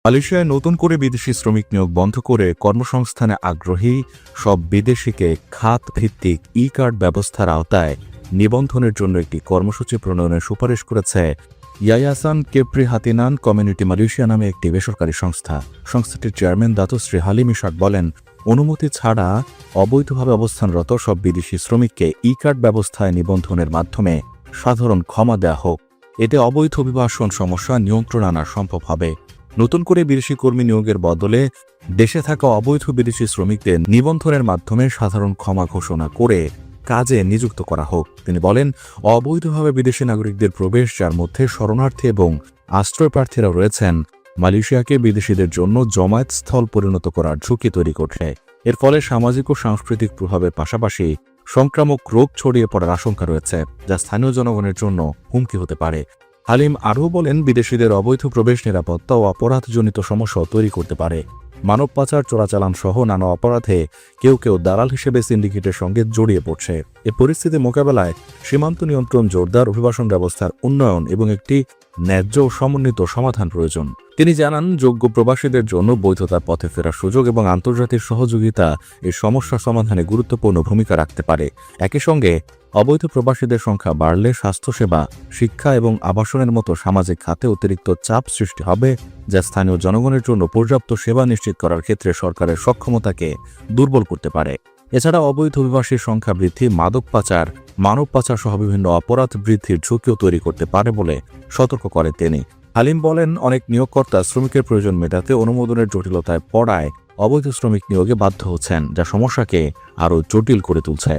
মালয়েশিয়ায় নতুন করে বিদেশি শ্রমিক নিয়োগ বন্ধ করে কর্মসংস্থানে আগ্রহী সব বিদেশিকে খাত ভিত্তিক ই-কার্ড ব্যবস্থার আওতায় নিবন্ধনের জন্য একটি কর্মসূচি প্রণয়নের সুপারিশ করেছে ইয়ায়াসান কেপ্রি হাতিনান কমিউনিটি মালয়েশিয়া নামে একটি বেসরকারি সংস্থা। সংস্থাটির চেয়ারম্যান দাতুশ্রী হালিম ইসাক বলেন, অনুমতি ছাড়া অবৈধভাবে অবস্থানরত সব বিদেশি শ্রমিককে ই-কার্ড ব্যবস্থায় নিবন্ধনের মাধ্যমে সাধারণ ক্ষমা দেওয়া হোক। এতে অবৈধ অভিবাসন সমস্যা নিয়ন্ত্রণ আনা সম্ভব হবে। নতুন করে বিদেশি কর্মী নিয়োগের বদলে দেশে থাকা অবৈধ বিদেশি শ্রমিকদের নিবন্ধনের মাধ্যমে সাধারণ ক্ষমা ঘোষণা করে কাজে নিযুক্ত করা হোক। তিনি বলেন, অবৈধভাবে বিদেশি নাগরিকদের প্রবেশ, যার মধ্যে শরণার্থী এবং আশ্রয় প্রার্থীরা রয়েছেন, মালয়েশিয়াকে বিদেশিদের জন্য জমায়েত স্থল পরিণত করার ঝুঁকি তৈরি করছে। এর ফলে সামাজিক ও সাংস্কৃতিক প্রভাবের পাশাপাশি সংক্রামক রোগ ছড়িয়ে পড়ার আশঙ্কা রয়েছে, যা স্থানীয় জনগণের জন্য হুমকি হতে পারে। হালিম আরও বলেন, বিদেশিদের অবৈধ প্রবেশ নিরাপত্তা ও অপরাধজনিত সমস্যা তৈরি করতে পারে। মানব পাচার, চোরাচালান সহ নানা অপরাধে কেউ কেউ দালাল হিসেবে সিন্ডিকেটের সঙ্গে জড়িয়ে পড়ছে। এ পরিস্থিতি মোকাবেলায় সীমান্ত নিয়ন্ত্রণ জোরদার, অভিবাসন ব্যবস্থার উন্নয়ন এবং একটি ন্যায্য ও সমন্বিত সমাধান প্রয়োজন। তিনি জানান, যোগ্য প্রবাসীদের জন্য বৈধতার পথে ফেরার সুযোগ এবং আন্তর্জাতিক সহযোগিতা এই সমস্যা সমাধানে গুরুত্বপূর্ণ ভূমিকা রাখতে পারে। একই সঙ্গে অবৈধ প্রবাসীদের সংখ্যা বাড়লে স্বাস্থ্যসেবা, শিক্ষা এবং আবাসনের মতো সামাজিক খাতে অতিরিক্ত চাপ সৃষ্টি হবে, যা স্থানীয় জনগণের জন্য পর্যাপ্ত সেবা নিশ্চিত করার ক্ষেত্রে সরকারের সক্ষমতাকে দুর্বল করতে পারে। এছাড়া অবৈধ অভিবাসীর সংখ্যা বৃদ্ধি, মাদক পাচার, মানব পাচার সহ বিভিন্ন অপরাধ বৃদ্ধির ঝুঁকিও তৈরি করতে পারে বলে সতর্ক করেন তিনি। হালিম বলেন, অনেক নিয়োগকর্তা শ্রমিকের প্রয়োজন মেটাতে অনুমোদনের জটিলতায় পড়ায় অবৈধ শ্রমিক নিয়োগে বাধ্য হচ্ছেন, যা সমস্যাকে আরও জটিল করে তুলছে।